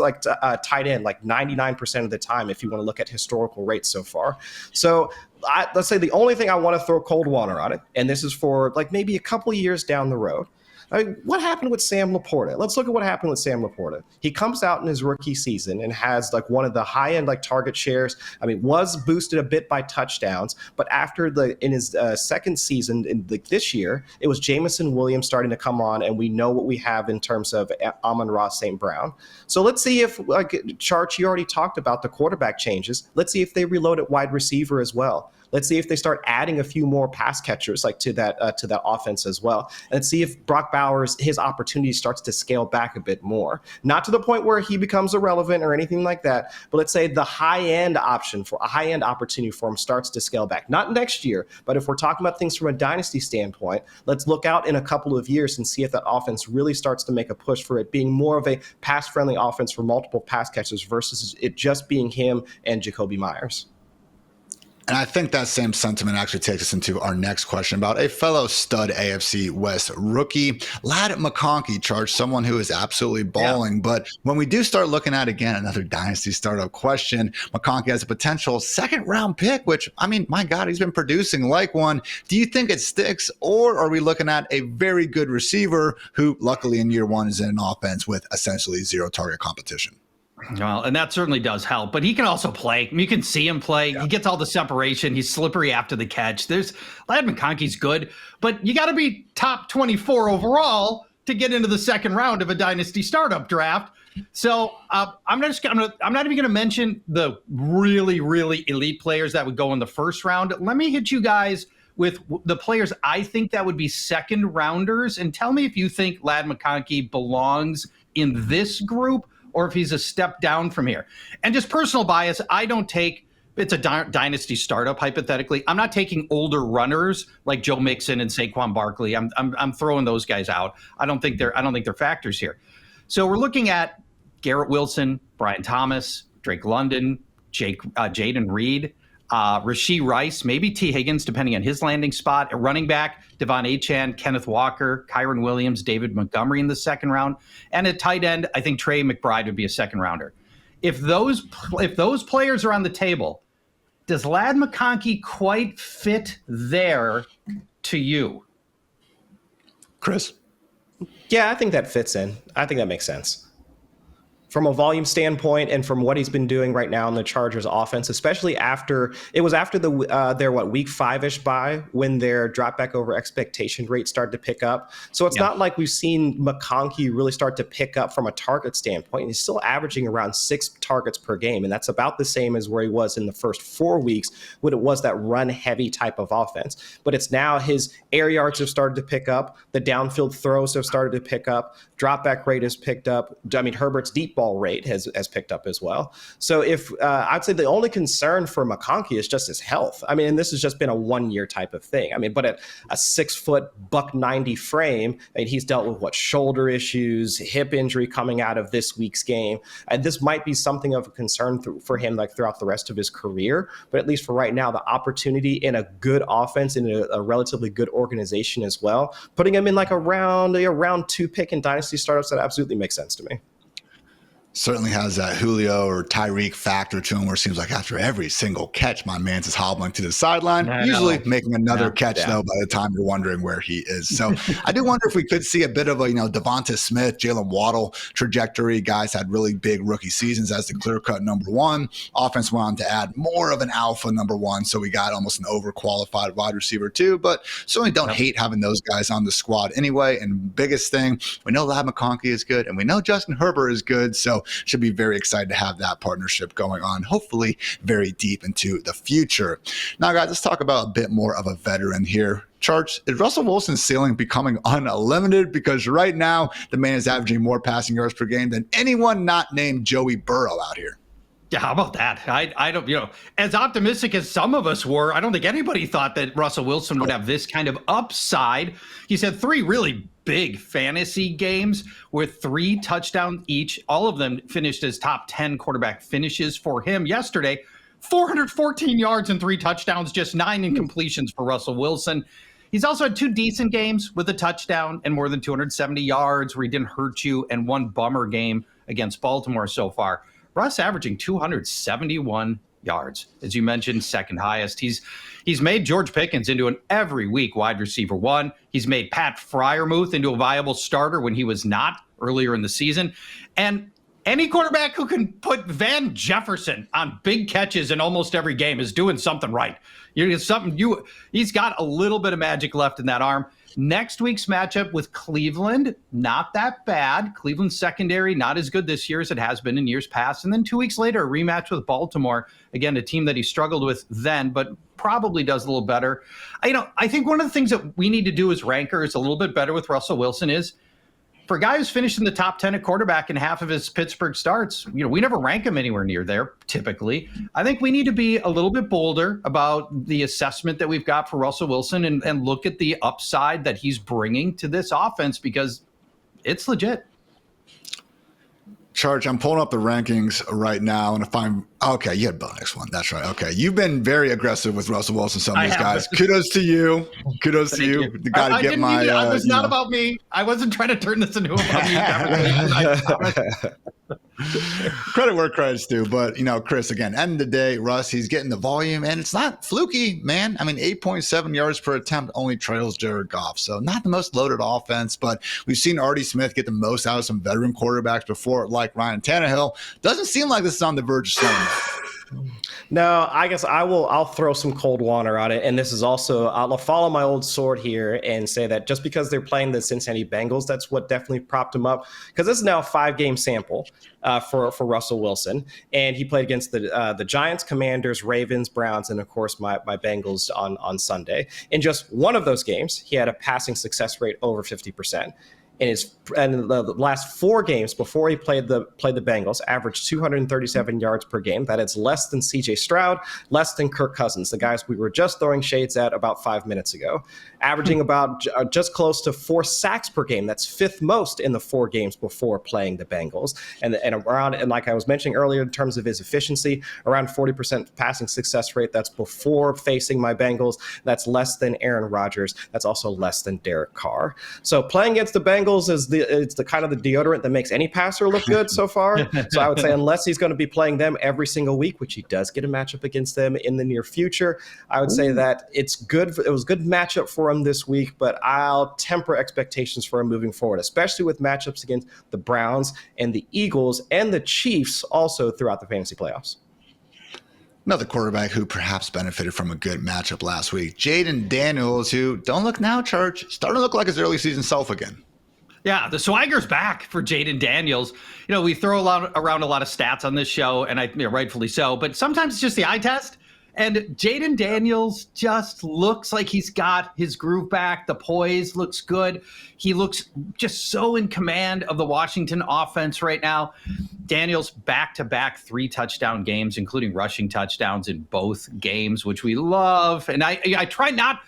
tight end 99% of the time if you want to look at historical rates so far. So let's say the only thing I want to throw cold water on it, and this is for maybe a couple of years down the road, I mean, what happened with Sam Laporta? Let's look at what happened with Sam Laporta. He comes out in his rookie season and has like one of the high-end like target shares. I mean, was boosted a bit by touchdowns, but after in his second season in this year, it was Jamison Williams starting to come on, and we know what we have in terms of Amon-Ra St. Brown. So let's see if, like Charch, you already talked about the quarterback changes. Let's see if they reload at wide receiver as well. Let's see if they start adding a few more pass catchers like to that offense as well. And let's see if Brock Bowers, his opportunity starts to scale back a bit more. Not to the point where he becomes irrelevant or anything like that, but let's say the high-end opportunity for him starts to scale back. Not next year, but if we're talking about things from a dynasty standpoint, let's look out in a couple of years and see if that offense really starts to make a push for it being more of a pass-friendly offense for multiple pass catchers versus it just being him and Jacoby Myers. And I think that same sentiment actually takes us into our next question about a fellow stud AFC West rookie, Ladd McConkey, Charge, someone who is absolutely balling. Yeah. But when we do start looking at, again, another dynasty startup question, McConkey has a potential second-round pick, which, I mean, my God, he's been producing like one. Do you think it sticks, or are we looking at a very good receiver who, luckily in year one, is in an offense with essentially zero target competition? Well, and that certainly does help, but he can also play. You can see him play. Yeah. He gets all the separation. He's slippery after the catch. Ladd McConkey's good, but you got to be top 24 overall to get into the second round of a dynasty startup draft. So I'm not even going to mention the really, really elite players that would go in the first round. Let me hit you guys with the players I think that would be second rounders, and tell me if you think Ladd McConkey belongs in this group, or if he's a step down from here. And just personal bias, I don't take, it's a dynasty startup, hypothetically. I'm not taking older runners like Joe Mixon and Saquon Barkley. I'm throwing those guys out. I don't think they're factors here. So we're looking at Garrett Wilson, Brian Thomas, Drake London, Jayden Reed, Rashee Rice, maybe T. Higgins, depending on his landing spot. A running back, Devon Achane, Kenneth Walker, Kyron Williams, David Montgomery in the second round. And at tight end, I think Trey McBride would be a second rounder. If those players are on the table, does Ladd McConkey quite fit there to you? Chris? Yeah, I think that fits in. I think that makes sense. From a volume standpoint and from what he's been doing right now in the Chargers offense, especially after their week 5-ish bye when their drop back over expectation rate started to pick up. So it's not like we've seen McConkey really start to pick up from a target standpoint. He's still averaging around 6 targets per game. And that's about the same as where he was in the first 4 weeks when it was that run heavy type of offense. But it's now his air yards have started to pick up. The downfield throws have started to pick up. Drop back rate has picked up. I mean, Herbert's deep ball rate has picked up as well. So if I'd say the only concern for McConkey is just his health. I mean, and this has just been a 1-year type of thing. I mean, but at a 6-foot $190 frame, I mean, he's dealt with shoulder issues, hip injury coming out of this week's game. And this might be something of a concern for him like throughout the rest of his career. But at least for right now, the opportunity in a good offense in a relatively good organization as well, putting him in like a round 2 pick in dynasty startups, that absolutely makes sense to me. Certainly has that Julio or Tyreek factor to him where it seems like after every single catch, my man's just hobbling to the sideline, usually making another catch, though, by the time you're wondering where he is. So I do wonder if we could see a bit of a, Devonta Smith, Jalen Waddle trajectory. Guys had really big rookie seasons as the clear-cut number one. Offense went on to add more of an alpha number one, so we got almost an overqualified wide receiver too, but certainly don't hate having those guys on the squad anyway. And biggest thing, we know Ladd McConkey is good, and we know Justin Herbert is good, so should be very excited to have that partnership going on, hopefully very deep into the future. Now, guys, let's talk about a bit more of a veteran here. Charts, is Russell Wilson's ceiling becoming unlimited? Because right now, the man is averaging more passing yards per game than anyone not named Joey Burrow out here. Yeah, how about that? I don't, as optimistic as some of us were, I don't think anybody thought that Russell Wilson would have this kind of upside. He's had 3 really big fantasy games with 3 touchdowns each. All of them finished as top 10 quarterback finishes for him yesterday. 414 yards and 3 touchdowns, just 9 incompletions for Russell Wilson. He's also had 2 decent games with a touchdown and more than 270 yards where he didn't hurt you, and 1 bummer game against Baltimore so far. Russ averaging 271 yards. As you mentioned, second highest. He's made George Pickens into an every week wide receiver one. He's made Pat Freiermuth into a viable starter when he was not earlier in the season. And any quarterback who can put Van Jefferson on big catches in almost every game is doing something right. He's got a little bit of magic left in that arm. Next week's matchup with Cleveland, not that bad. Cleveland's secondary, not as good this year as it has been in years past. And then 2 weeks later, a rematch with Baltimore. Again, a team that he struggled with then, but probably does a little better. I think one of the things that we need to do as rankers a little bit better with Russell Wilson is, for a guy who's finished in the top 10 at quarterback in half of his Pittsburgh starts, we never rank him anywhere near there, typically. I think we need to be a little bit bolder about the assessment that we've got for Russell Wilson and look at the upside that he's bringing to this offense, because it's legit. Charge, I'm pulling up the rankings right now, and if I'm okay, you had bonus one. That's right. Okay, you've been very aggressive with Russell Wilson. Some of these guys. Kudos to you. Kudos to you. The guy to get my. It was not about me. I wasn't trying to turn this into a conversation. Credit where credit's due, but Chris, again, end of the day, Russ, he's getting the volume, and it's not fluky, man. I mean, 8.7 yards per attempt only trails Jared Goff, so not the most loaded offense, but we've seen Artie Smith get the most out of some veteran quarterbacks before, like Ryan Tannehill. Doesn't seem like this is on the verge of slowing down. No, I guess I'll throw some cold water on it. And this is also, I'll follow my old sword here and say that just because they're playing the Cincinnati Bengals, that's what definitely propped him up. Because this is now a 5-game sample for Russell Wilson. And he played against the Giants, Commanders, Ravens, Browns, and of course my Bengals on Sunday. In just one of those games, he had a passing success rate over 50%. In the last 4 games before he played the Bengals, averaged 237 yards per game. That is less than C.J. Stroud, less than Kirk Cousins, the guys we were just throwing shades at about 5 minutes ago, averaging about just close to 4 sacks per game. That's 5th most in the 4 games before playing the Bengals. And like I was mentioning earlier, in terms of his efficiency, around 40% passing success rate. That's before facing my Bengals. That's less than Aaron Rodgers. That's also less than Derek Carr. So playing against the Bengals is the kind of the deodorant that makes any passer look good so far. So I would say unless he's going to be playing them every single week, which he does get a matchup against them in the near future, I would say that it's good. It was a good matchup for him this week, but I'll temper expectations for him moving forward, especially with matchups against the Browns and the Eagles and the Chiefs also throughout the fantasy playoffs. Another quarterback who perhaps benefited from a good matchup last week, Jayden Daniels, who, don't look now, Church, starting to look like his early season self again. Yeah, the swagger's back for Jayden Daniels. We throw around a lot of stats on this show, and rightfully so, but sometimes it's just the eye test. And Jayden Daniels just looks like he's got his groove back. The poise looks good. He looks just so in command of the Washington offense right now. Daniels back-to-back 3 touchdown games, including rushing touchdowns in both games, which we love. And I try not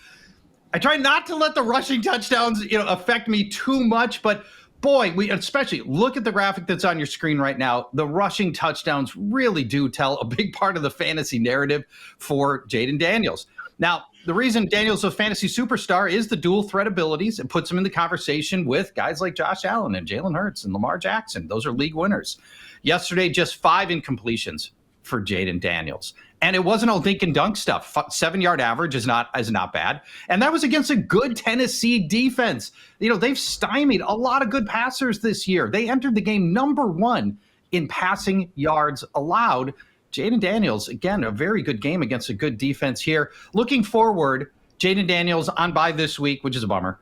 to let the rushing touchdowns, affect me too much, but boy, we especially look at the graphic that's on your screen right now. The rushing touchdowns really do tell a big part of the fantasy narrative for Jayden Daniels. Now, the reason Daniels is a fantasy superstar is the dual threat abilities. It puts him in the conversation with guys like Josh Allen and Jalen Hurts and Lamar Jackson. Those are league winners. Yesterday, just 5 incompletions for Jayden Daniels. And it wasn't all dink and dunk stuff. 7-yard average is not bad. And that was against a good Tennessee defense. They've stymied a lot of good passers this year. They entered the game number 1 in passing yards allowed. Jayden Daniels, again, a very good game against a good defense here. Looking forward, Jayden Daniels on bye this week, which is a bummer.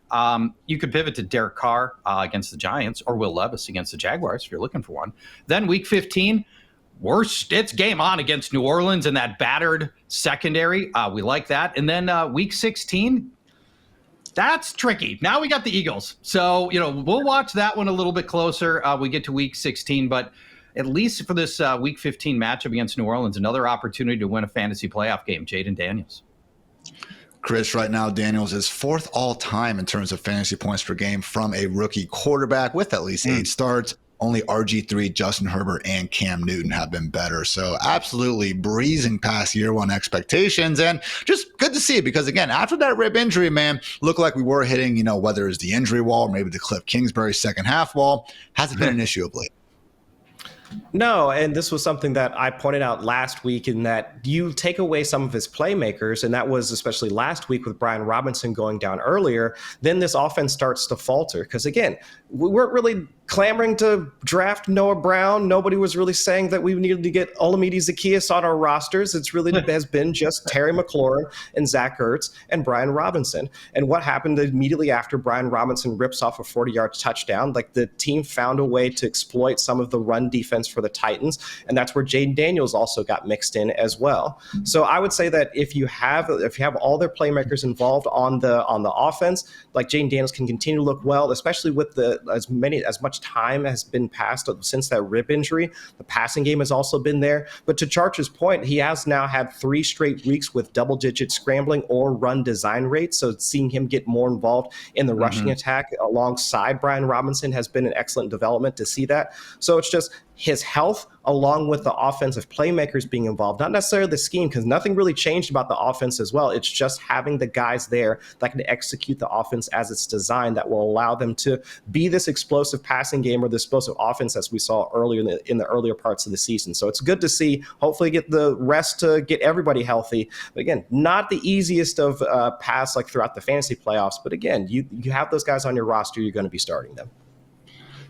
You could pivot to Derek Carr against the Giants or Will Levis against the Jaguars if you're looking for one. Then week 15, it's game on against New Orleans and that battered secondary. We like that. And then week 16, that's tricky. Now we got the Eagles. So, we'll watch that one a little bit closer. We get to week 16, but at least for this week 15 matchup against New Orleans, another opportunity to win a fantasy playoff game, Jayden Daniels. Chris, right now, Daniels is 4th all time in terms of fantasy points per game from a rookie quarterback with at least 8 starts. Only RG3, Justin Herbert, and Cam Newton have been better. So absolutely breezing past year 1 expectations, and just good to see it because, again, after that rib injury, man, looked like we were hitting, whether it was the injury wall or maybe the Cliff Kingsbury second half wall. Hasn't been an issue of late. No, and this was something that I pointed out last week, in that you take away some of his playmakers, and that was especially last week with Brian Robinson going down earlier, then this offense starts to falter. Because again, we weren't really clamoring to draft Noah Brown. Nobody was really saying that we needed to get Olamide Zaccheaus on our rosters. It's really has been just Terry McLaurin and Zach Ertz and Brian Robinson. And what happened immediately after Brian Robinson rips off a 40-yard touchdown, like the team found a way to exploit some of the run defense for the Titans, and that's where Jayden Daniels also got mixed in as well. So I would say that if you have all their playmakers involved on the offense, like Jayden Daniels can continue to look well, especially with as much time has been passed since that rib injury. The passing game has also been there. But to Charch's point, he has now had 3 straight weeks with double-digit scrambling or run design rates. So seeing him get more involved in the rushing attack alongside Brian Robinson has been an excellent development to see that. So it's just his health along with the offensive playmakers being involved, not necessarily the scheme, because nothing really changed about the offense as well. It's just having the guys there that can execute the offense as it's designed, that will allow them to be this explosive passing game or the explosive offense as we saw earlier in the earlier parts of the season. So it's good to see, hopefully get the rest to get everybody healthy. But again, not the easiest of paths like throughout the fantasy playoffs. But again, you have those guys on your roster, you're going to be starting them.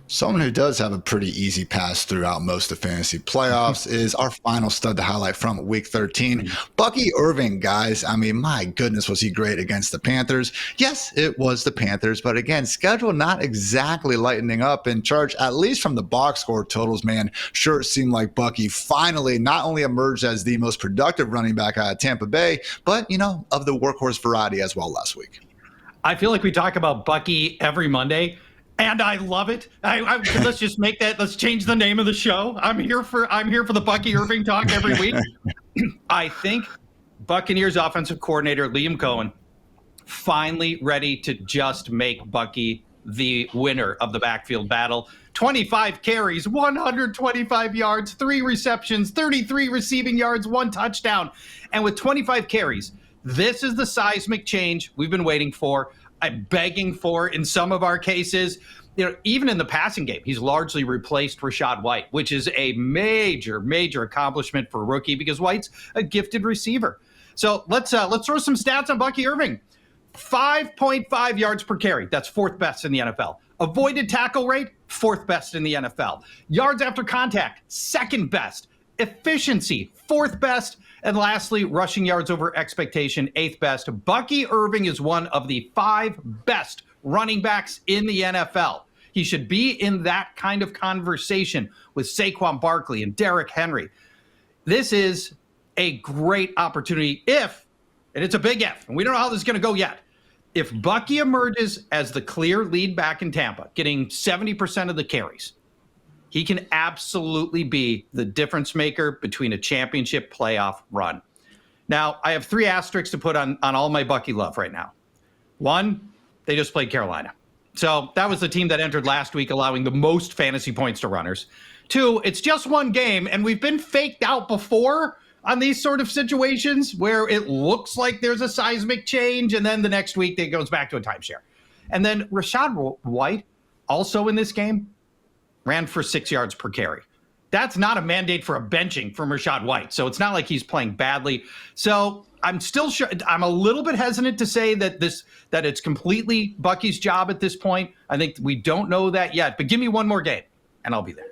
Someone who does have a pretty easy pass throughout most of fantasy playoffs is our final stud to highlight from week 13. Bucky Irving, guys. I mean, my goodness, was he great against the Panthers? Yes, it was the Panthers, but again, schedule not exactly lightening up in charge, at least from the box score totals, man. Sure, it seemed like Bucky finally not only emerged as the most productive running back out of Tampa Bay, but, of the workhorse variety as well last week. I feel like we talk about Bucky every Monday, and I love it. Let's just make that. Let's change the name of the show. I'm here for the Bucky Irving talk every week. I think Buccaneers offensive coordinator Liam Cohen finally ready to just make Bucky the winner of the backfield battle. 25 carries, 125 yards, 3 receptions, 33 receiving yards, 1 touchdown, and with 25 carries, this is the seismic change we've been waiting for. I'm begging for in some of our cases. Even in the passing game, he's largely replaced Rachaad White, which is a major, major accomplishment for a rookie because White's a gifted receiver. So let's throw some stats on Bucky Irving. 5.5 yards per carry. That's 4th best in the NFL. Avoided tackle rate, 4th best in the NFL. Yards after contact, 2nd best. Efficiency, 4th best. And lastly, rushing yards over expectation, 8th best. Bucky Irving is one of the 5 best running backs in the NFL. He should be in that kind of conversation with Saquon Barkley and Derrick Henry. This is a great opportunity if, and it's a big if, and we don't know how this is going to go yet, if Bucky emerges as the clear lead back in Tampa, getting 70% of the carries, he can absolutely be the difference maker between a championship playoff run. Now, I have 3 asterisks to put on all my Bucky love right now. 1, they just played Carolina. So that was the team that entered last week, allowing the most fantasy points to runners. 2, it's just 1 game, and we've been faked out before on these sort of situations where it looks like there's a seismic change, and then the next week it goes back to a timeshare. And then Rachaad White, also in this game, ran for 6 yards per carry. That's not a mandate for a benching from Rachaad White. So it's not like he's playing badly. So I'm still sure, I'm a little bit hesitant to say that it's completely Bucky's job at this point. I think we don't know that yet, but give me 1 more game and I'll be there.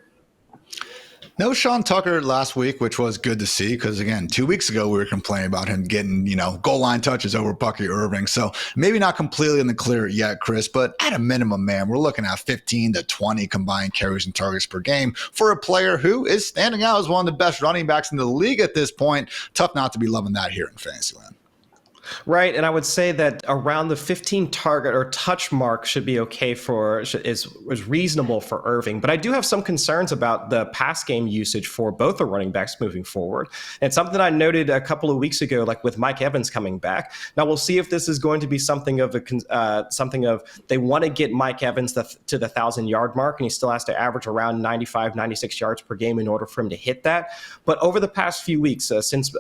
No Sean Tucker last week, which was good to see because, again, 2 weeks ago we were complaining about him getting, goal line touches over Bucky Irving. So maybe not completely in the clear yet, Chris, but at a minimum, man, we're looking at 15 to 20 combined carries and targets per game for a player who is standing out as one of the best running backs in the league at this point. Tough not to be loving that here in Fantasyland. Right, and I would say that around the 15 target or touch mark should be okay is reasonable for Irving. But I do have some concerns about the pass game usage for both the running backs moving forward. And it's something I noted a couple of weeks ago, like with Mike Evans coming back. Now we'll see if this is going to be something of they want to get Mike Evans to the 1,000-yard mark, and he still has to average around 95, 96 yards per game in order for him to hit that. But over the past few weeks, since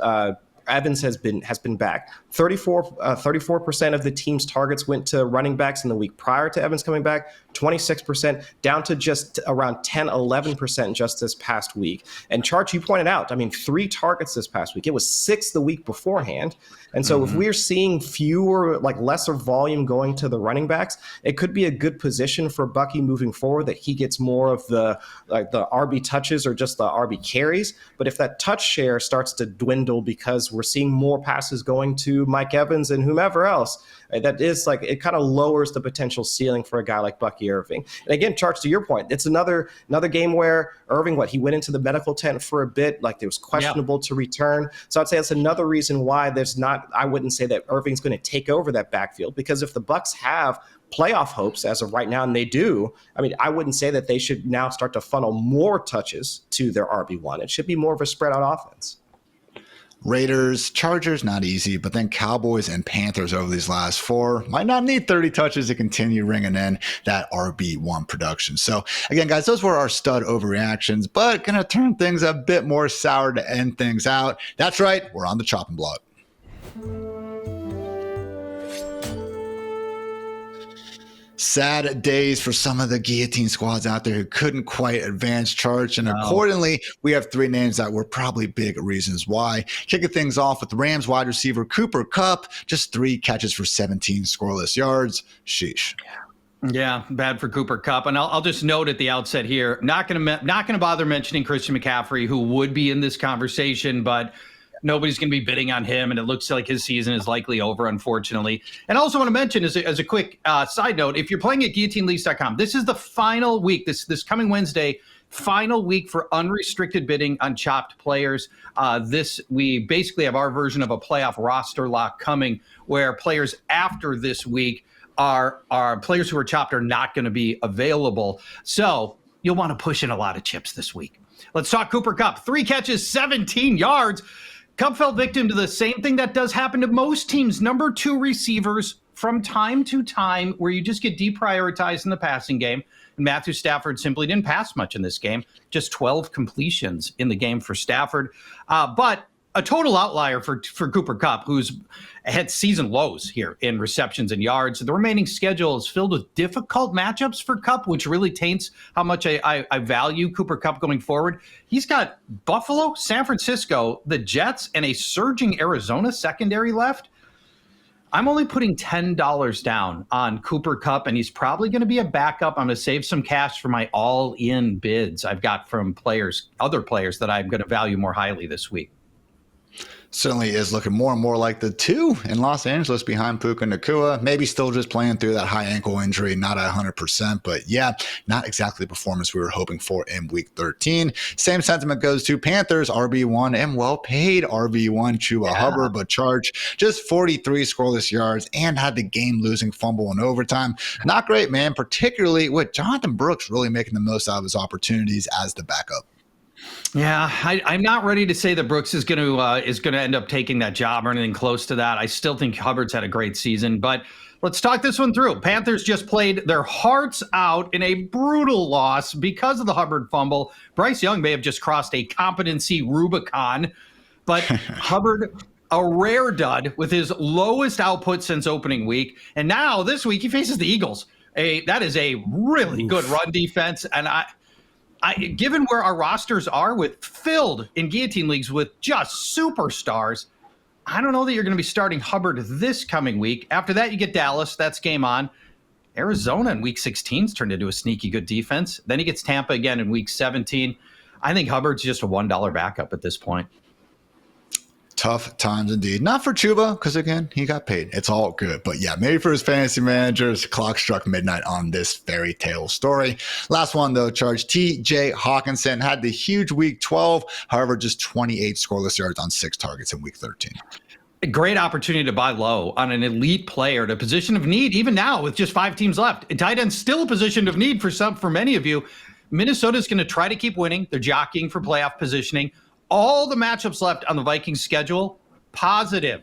Evans has been back. 34% of the team's targets went to running backs in the week prior to Evans coming back, 26% down to just around 10-11% just this past week. And Charch, you pointed out, 3 targets this past week. It was 6 the week beforehand. And so if we're seeing lesser volume going to the running backs, it could be a good position for Bucky moving forward, that he gets more of the RB touches or just the RB carries. But if that touch share starts to dwindle because we're seeing more passes going to Mike Evans and whomever else, that is it kind of lowers the potential ceiling for a guy like Bucky Irving. And again, Charles, to your point, it's another game where Irving, he went into the medical tent for a bit, it was questionable to return. So I'd say that's another reason why I wouldn't say that Irving's going to take over that backfield, because if the Bucs have playoff hopes as of right now, and they do, I wouldn't say that they should now start to funnel more touches to their RB1. It should be more of a spread out offense. Raiders, Chargers, not easy, but then Cowboys and Panthers over these last 4 might not need 30 touches to continue ringing in that RB1 production. So again, guys, those were our stud overreactions, but going to turn things a bit more sour to end things out. That's right, we're on the chopping block. Sad days for some of the guillotine squads out there who couldn't quite advance Charge. And accordingly, we have 3 names that were probably big reasons why. Kicking things off with the Rams wide receiver Cooper Kupp, just 3 catches for 17 scoreless yards. Sheesh. Yeah, bad for Cooper Kupp. And I'll just note at the outset here, not going to bother mentioning Christian McCaffrey, who would be in this conversation, but nobody's going to be bidding on him, and it looks like his season is likely over, unfortunately. And I also want to mention, as a quick side note, if you're playing at guillotineleagues.com, this is the final week, this coming Wednesday, final week for unrestricted bidding on chopped players. We basically have our version of a playoff roster lock coming, where players after this week are players who are chopped are not going to be available. So you'll want to push in a lot of chips this week. Let's talk Cooper Kupp. 3 catches, 17 yards. Kupp fell victim to the same thing that does happen to most teams' number 2 receivers from time to time, where you just get deprioritized in the passing game. And Matthew Stafford simply didn't pass much in this game, just 12 completions in the game for Stafford. But a total outlier for Cooper Kupp, who's had season lows here in receptions and yards. The remaining schedule is filled with difficult matchups for Kupp, which really taints how much I value Cooper Kupp going forward. He's got Buffalo, San Francisco, the Jets, and a surging Arizona secondary left. I'm only putting $10 down on Cooper Kupp, and he's probably going to be a backup. I'm going to save some cash for my all-in bids I've got from other players that I'm going to value more highly this week. Certainly is looking more and more like the 2 in Los Angeles behind Puka Nacua. Maybe still just playing through that high ankle injury, not 100%, but yeah, not exactly the performance we were hoping for in week 13. Same sentiment goes to Panthers, RB1 and well-paid RB1 Chuba Hubbard, but Charge just 43 scoreless yards and had the game-losing fumble in overtime. Not great, man, particularly with Jonathan Brooks really making the most out of his opportunities as the backup. Yeah, I'm not ready to say that Brooks is going to end up taking that job or anything close to that. I still think Hubbard's had a great season, but let's talk this one through. Panthers just played their hearts out in a brutal loss because of the Hubbard fumble. Bryce Young may have just crossed a competency Rubicon, but Hubbard, a rare dud with his lowest output since opening week. And now this week he faces the Eagles. That is a really good run defense, and given where our rosters are filled in guillotine leagues with just superstars, I don't know that you're going to be starting Hubbard this coming week. After that, you get Dallas. That's game on. Arizona in week 16's turned into a sneaky good defense. Then he gets Tampa again in week 17. I think Hubbard's just a $1 backup at this point. Tough times indeed. Not for Chuba, because again, he got paid. It's all good. But yeah, maybe for his fantasy managers, clock struck midnight on this fairy tale story. Last one, though, Charge. TJ Hawkinson had the huge week 12. However, just 28 scoreless yards on 6 targets in week 13. A great opportunity to buy low on an elite player, to position of need, even now with just 5 teams left. Tight end's still a position of need for many of you. Minnesota's going to try to keep winning. They're jockeying for playoff positioning. All the matchups left on the Vikings schedule, positive.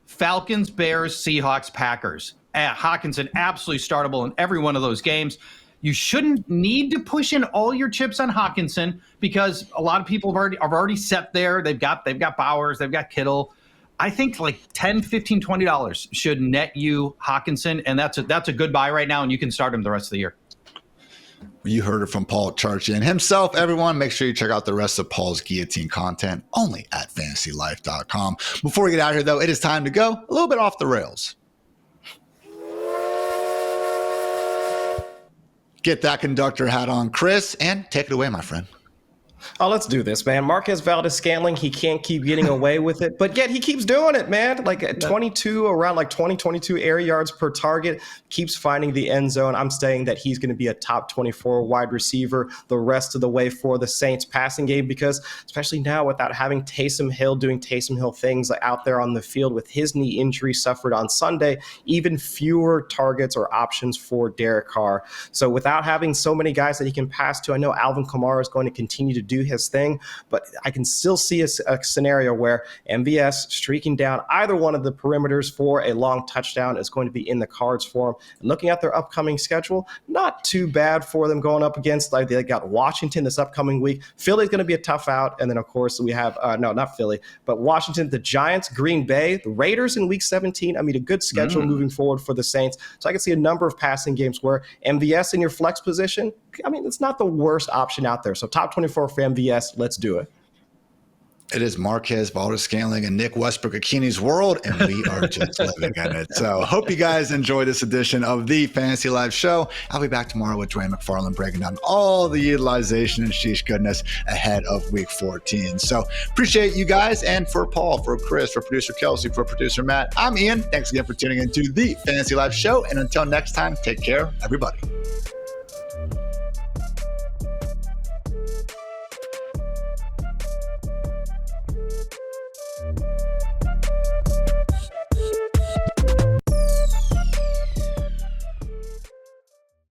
Falcons, Bears, Seahawks, Packers. Hawkinson absolutely startable in every one of those games. You shouldn't need to push in all your chips on Hawkinson, because a lot of people have already set there. They've got Bowers, they've got Kittle. I think like $10, $15, $20 should net you Hawkinson, and that's a good buy right now, and you can start him the rest of the year. You heard it from Paul Charchian himself. Everyone, make sure you check out the rest of Paul's guillotine content only at FantasyLife.com. Before we get out of here, though, it is time to go a little bit off the rails. Get that conductor hat on, Chris, and take it away, my friend. Oh, let's do this, man. Marquez Valdes-Scantling, he can't keep getting away with it, but yet he keeps doing it, man. Like at 22, around like 22 air yards per target, keeps finding the end zone. I'm saying that he's going to be a top 24 wide receiver the rest of the way for the Saints passing game, because especially now without having Taysom Hill doing Taysom Hill things out there on the field with his knee injury suffered on Sunday, even fewer targets or options for Derek Carr. So without having so many guys that he can pass to, I know Alvin Kamara is going to continue to do his thing, but I can still see a scenario where MVS streaking down either one of the perimeters for a long touchdown is going to be in the cards for him. And looking at their upcoming schedule, not too bad for them going up against, like they got Washington this upcoming week. Philly's going to be a tough out. And then of course we have, no, not Philly, but Washington, the Giants, Green Bay, the Raiders in week 17. I mean, a good schedule moving forward for the Saints. So I can see a number of passing games where MVS in your flex position, I mean, it's not the worst option out there. So top 24 for MVS, let's do it. It is Marquez Valdes-Scantling and Nick Westbrook-Ikhini's world, and we are just living in it. So hope you guys enjoy this edition of the Fantasy Life Show. I'll be back tomorrow with Dwayne McFarland breaking down all the utilization and sheesh goodness ahead of week 14. So appreciate you guys. And for Paul, for Chris, for producer Kelsey, for producer Matt, I'm Ian. Thanks again for tuning into the Fantasy Life Show. And until next time, take care, everybody.